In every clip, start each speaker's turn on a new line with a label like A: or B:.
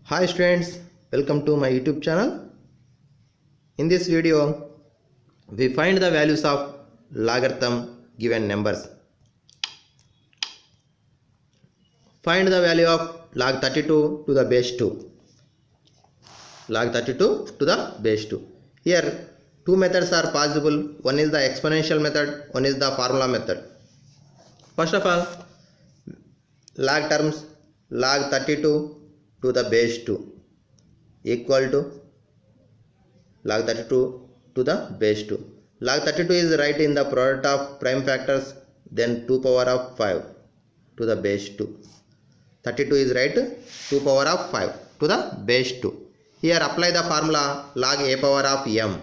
A: Hi students, welcome to my YouTube channel. In this video, we find the values of logarithm given numbers. Find the value of log 32 to the base 2. Log 32 to the base 2. Here, two methods are possible. One is the exponential method, one is the formula method. First of all, log terms log 32 to the base 2 equal to log 32 to the base 2. Log 32 is right in the product of prime factors, then 2 power of 5 to the base 2. 32 is right 2 power of 5 to the base 2. Here apply the formula log a power of m.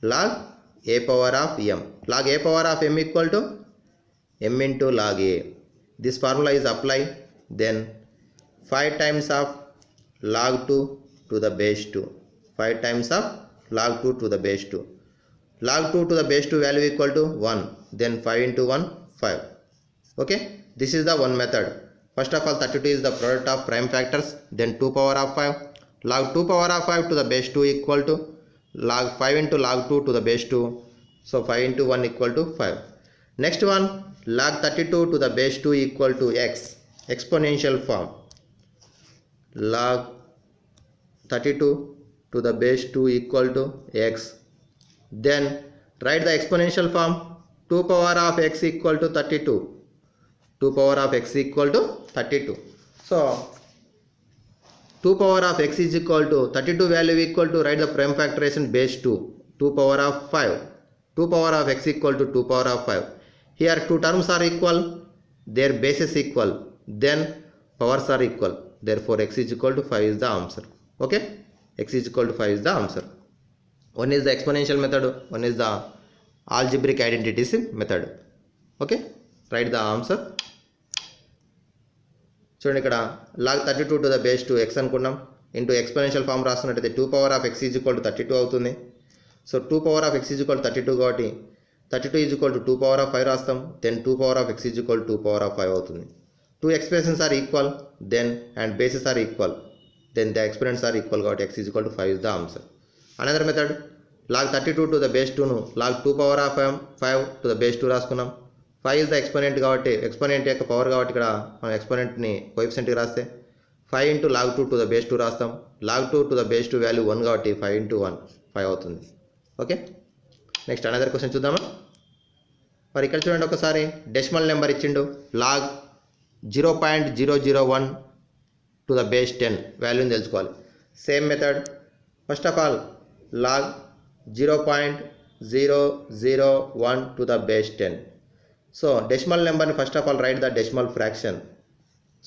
A: Log a power of m. Log a power of m equal to m into log a. This formula is applied, then 5 times of log 2 to the base 2. 5 times of log 2 to the base 2. Log 2 to the base 2 value equal to 1. Then 5 into 1, 5. Okay. This is the one method. First of all, 32 is the product of prime factors. Then 2 power of 5. Log 2 power of 5 to the base 2 equal to log 5 into log 2 to the base 2. So 5 into 1 equal to 5. Next one, log 32 to the base 2 equal to x. Exponential form. Log 32 to the base 2 equal to x. Then write the exponential form. 2 power of x equal to 32. 2 power of x equal to 32. So 2 power of x is equal to 32 value equal to write the prime factorization base 2. 2 power of 5. 2 power of x equal to 2 power of 5. Here two terms are equal. Their bases equal. Then powers are equal. Therefore x is equal to 5 is the answer. Okay. X is equal to 5 is the answer. One is the exponential method, one is the algebraic identities method. Okay. Write the answer. చూడండి ఇక్కడ log 32 to the base 2 x అనుకున్నాం into exponential form రాస్తున్నట్టయితే 2 power of x is equal to 32 అవుతుంది. So 2 power of x is equal to 32 కాబట్టి 32 is equal to 2 power of 5 రాస్తాం. Then 2 power of x is equal to 2 power of 5 అవుతుంది. Two expressions are equal then and bases are equal then the exponents are equal కాబట్టి x is equal to 5 is the answer. Another method log 32 to the base 2 ను log 2 power of 5 to the base 2 రాసుకున్నాం. 5 is the exponent కాబట్టి exponent యొక్క power కాబట్టి ఇక్కడ మనం ఎక్స్పోనెంట్ని కోఎఫిషియంట్కి రాస్తే 5 into log 2 to the base 2 రాస్తాం. log 2 to the base 2 value 1 కాబట్టి 5 into 1 5 అవుతుంది. ఓకే. నెక్స్ట్ అనదర్ క్వశ్చన్ చూద్దామా. మరి ఇక్కడ చూడండి ఒకసారి డెసిమల్ నెంబర్ ఇచ్చిండు log 0.001 to the base 10 వాల్యూని తెలుసుకోవాలి. Same method. First of all log 0.001 to the base 10. So decimal number first of all write the decimal fraction.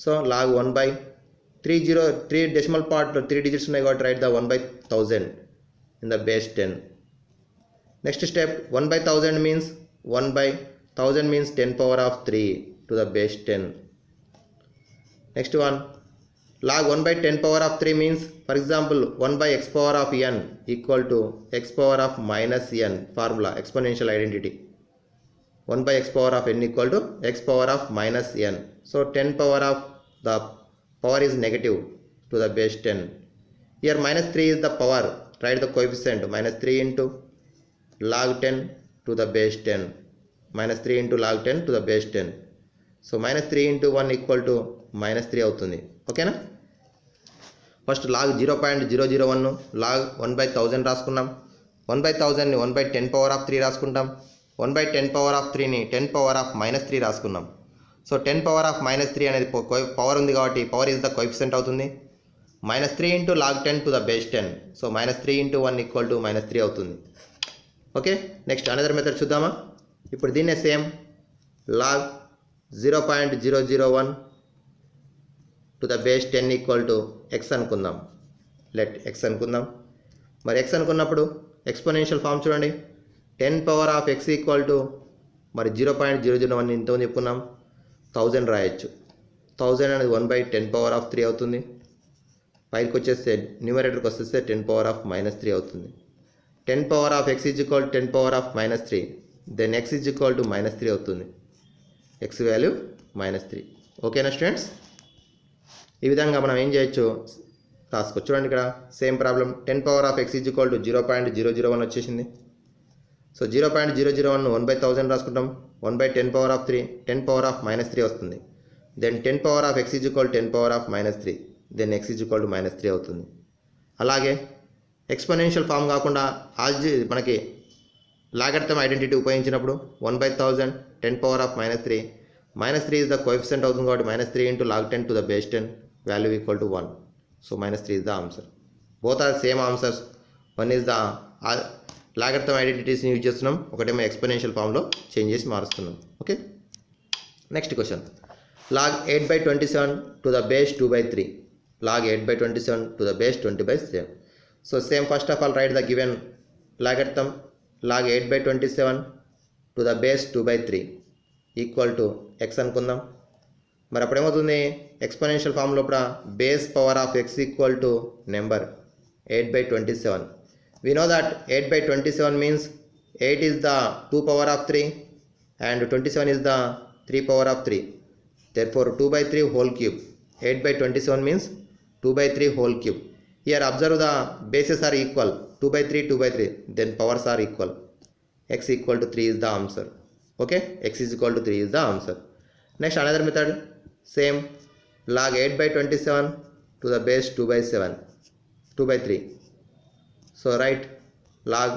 A: So log 1 by 3 decimal part 3 digits ఉన్నాయి కాబట్టి write the 1 by 1000 in the base 10. Next step 1 by 1000 means 1 by 1000 means 10 power of 3 to the base 10. Next one log 1 by 10 power of 3 means for example 1 by x power of n equal to x power of minus n formula exponential identity. 1 by x power of n equal to x power of minus n. So 10 power of the power is negative to the base 10. Here minus 3 is the power. Write the coefficient minus 3 into log 10 to the base 10. Minus 3 into log 10 to the base 10. So minus 3 into 1 equal to minus 3 అవుతుంది. ఓకేనా. First log 0.001 log 1 by 1000 రాసుకున్నాం. 1 by 1000ని 1 by 10 power of 3 రాసుకుంటాం. 1 by 10 power of 3ని 10 power of minus 3 రాసుకున్నాం. So 10 power of minus 3 అనేది power ఉంది కాబట్టి power is the coefficient అవుతుంది. minus 3 into log 10 to the base 10. So minus 3 into 1 equal to minus 3 అవుతుంది. Okay. Next another method చూద్దామా. ఇప్పుడు దీన్నే same log 0.001 to the base 10 equal to x అనుకుందాం. Let x అనుకుందాం. మరి x అనుకున్నప్పుడు exponential form చూడండి 10 power of x equal to మరి 0.001 ఇంతమంది చెప్పుకున్నాం 1000 రాయొచ్చు. 1000 అనేది 1 by 10 పవర్ ఆఫ్ 3 అవుతుంది. పైకి వచ్చేస్తే న్యూమరేటర్కి వస్తే 10 పవర్ ఆఫ్ మైనస్ 3 అవుతుంది. 10 power of x is equal 10 power of minus 3 then x is equal to minus 3 అవుతుంది. x value minus 3. ఓకేనా స్టూడెంట్స్. ఈ విధంగా మనం ఏం చేయొచ్చు రాసుకోవచ్చు. చూడండి ఇక్కడ same problem 10 power of x is equal to 0.001 వచ్చేసింది. సో 0.001 1/1000 రాసుకుంటాం. 1/10 పవర్ ఆఫ్ 3 10 పవర్ ఆఫ్ -3 వస్తుంది. Then 10 power of x is equal 10 power of -3 then x is equal to -3 అవుతుంది. అలాగే ఎక్స్పోనెన్షియల్ ఫామ్ కాకుండా మనకి లాగరిథం ఐడెంటిటీ ఉపయోగించినప్పుడు 1/1000 10 power of -3 -3 is the coefficient అవుతుంది కాబట్టి -3 into log 10 to the base 10 value equal to 1. So -3 is the answer. Both are same answers. One is the logarithm ఐడెంటిటీస్ని use చేస్తున్నాం, ఒకటేమో ఎక్స్పోనెన్షియల్ ఫామ్లో change చేసి మారుస్తున్నాం. Okay, next question log 8/27 to the base 2/3 log 8/27 to the base 20/7. So same, first of all write the given logarithm log 8/27 to the base 2/3 equal to x అనుకుందాం. మరి అప్పుడు ఏమవుతుంది, ఎక్స్పోనెన్షియల్ ఫామ్ లోపల base power of x equal to number 8/27. We know that 8/27 means 8 is the 2 power of 3 and 27 is the 3 power of 3. Therefore 2/3 whole cube. 8/27 means 2/3 whole cube. Here observe the bases are equal, 2/3 2/3, then powers are equal. X equal to 3 is the answer. Okay, x is equal to 3 is the answer. Next another method, same, log 8/27 to the base 2/7 2/3. So write log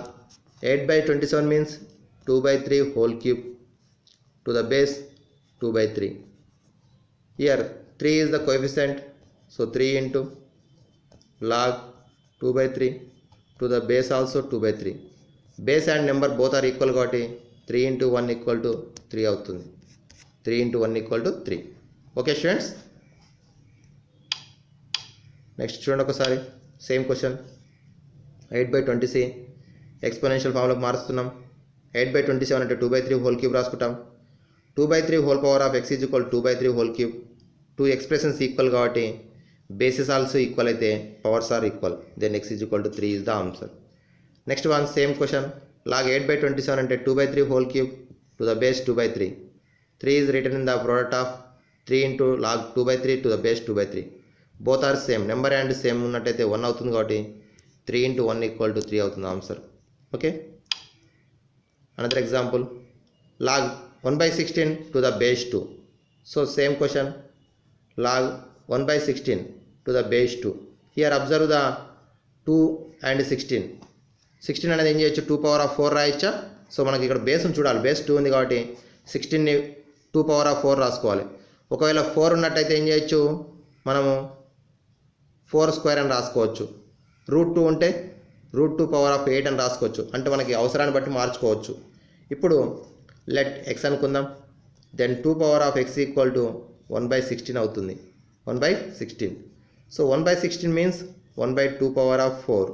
A: 8/27 means 2/3 whole cube to the base 2/3. Here 3 is the coefficient, so 3 into log 2/3 to the base also 2/3. Base and number both are equal కాబట్టి 3 into 1 equal to 3 అవుతుంది. 3 into 1 equal to 3. Okay students, next చూడండి ఒకసారి same question 8/20 exponential ఫామ్లోకి మారుస్తున్నాం. 8/27 అంటే 2/3 whole cube రాసుకుంటాం. 2/3 whole power of x is equal 2/3 whole cube. Two expressions equal కాబట్టి basis also equal అయితే powers are equal, then x is equal to 3 is the answer. Next one same question log 8/27 అంటే 2/3 whole cube to the base 2/3. 3 is written in the product of 3 into log 2/3 to the base 2/3. Both are same, number and same ఉన్నట్టయితే 1 అవుతుంది కాబట్టి 3 into 1 equal to 3 అవుతుంది answer. Okay, another example log 1/16 to the base 2. So same question log 1/16 to the base 2. Here observe the 2 and 16. 16 అనేది ఏం చేయొచ్చు, 2 power of 4 రాయొచ్చా. So మనకి ఇక్కడ బేస్ని చూడాలి, బేస్ 2 ఉంది కాబట్టి 16ని 2 పవర్ ఆఫ్ 4 రాసుకోవాలి. ఒకవేళ 4 ఉన్నట్టయితే ఏం చేయొచ్చు, మనము 4 స్క్వేర్ అని రాసుకోవచ్చు. √2 ఉంటే √2 పవర్ ఆఫ్ 8 అని రాసుకోవచ్చు. అంటే మనకి అవసరాన్ని బట్టి మార్చుకోవచ్చు. ఇప్పుడు లెట్ x అనుకుందాం, then 2 power of x equal to 1/16 అవుతుంది. 1/16. So 1/16 means 1/2 power of 4.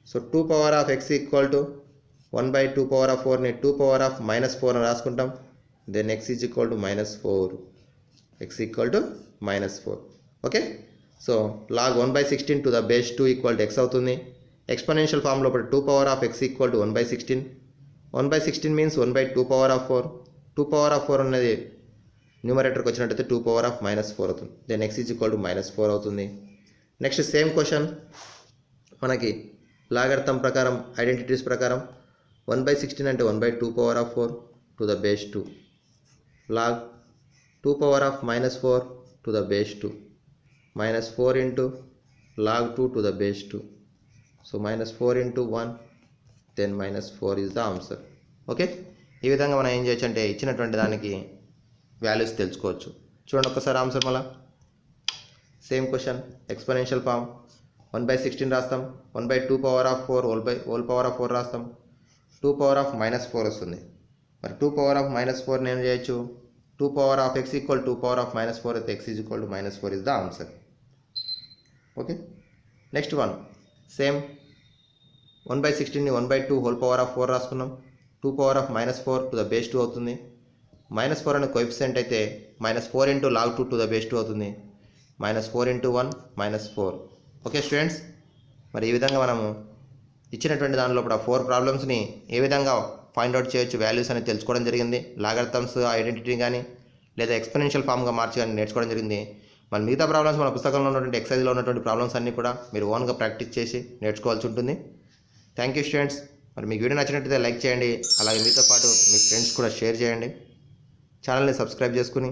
A: So 2 power of x equal to 1/2 power of 4ని 2 పవర్ ఆఫ్ -4 అని రాసుకుంటాం. Then x is equal to -4. x equal to -4. Okay, so log 1/16 to the base 2 equal to x అవుతుంది. Exponential form లోపల 2 power of x equal to 1/16. 1/16 means 1/2 power of 4. 2 power of 4 అనేది న్యూమరేటర్కి వచ్చినట్టయితే 2 power of -4 అవుతుంది. Then x is equal to -4 అవుతుంది. Next same question, మనకి logarithm ప్రకారం identities ప్రకారం 1/16 అంటే 1/2 power of 4 to the base 2. log 2 power of -4 to the base 2 -4 into log 2 to the base 2. So -4 into 1 then -4 is the answer. Okay, ఈ విధంగా మనం ఏం చేయొచ్చు అంటే ఇచ్చినటువంటి దానికి వాల్యూస్ తెలుసుకోవచ్చు. చూడండి ఒక్కసారి ఆన్సర్ మళ్ళా సేమ్ క్వశ్చన్ ఎక్స్పోనెన్షియల్ ఫామ్ 1/16 రాస్తాం. 1/2 power of 4 whole power of 4 రాస్తాం. 2 పవర్ ఆఫ్ -4 వస్తుంది. మరి 2 పవర్ ఆఫ్ -4 నేను చేయొచ్చు. 2 power of x equal 2 power of -4 అయితే x is equal to -4 is the answer. Okay, next one same 1/16ని 1/2 whole power of 4 రాసుకున్నాం. 2 power of -4 to the base 2 అవుతుంది. -4 అనే కోఎఫిషియంట్ అయితే -4 into log 2 to the base 2 అవుతుంది. -4 into 1 -4. Okay students, మరి ఈ విధంగా మనము ఇచ్చినటువంటి దాని లోపల 4 ప్రాబ్లమ్స్ని ఏ విధంగా ఫైండ్ అవుట్ చేయొచ్చు వాల్యూస్ అనేది తెలుసుకోవడం జరిగింది. లాగరిథమ్స్ ఐడెంటిటీ కానీ లేదా ఎక్స్పోనెన్షియల్ ఫామ్గా మార్చి కానీ నేర్చుకోవడం జరిగింది. మన మిగతా ప్రాబ్లమ్స్ మన పుస్తకంలో ఉన్నటువంటి ఎక్సైజ్లో ఉన్నటువంటి ప్రాబ్లమ్స్ అన్నీ కూడా మీరు ఓన్గా ప్రాక్టీస్ చేసి నేర్చుకోవాల్సి ఉంటుంది. Thank you students. మరి మీకు వీడియో నచ్చినట్లయితే లైక్ చేయండి, అలాగే మీతో పాటు మీ ఫ్రెండ్స్ కూడా షేర్ చేయండి. ఛానల్ని సబ్స్క్రైబ్ చేసుకుని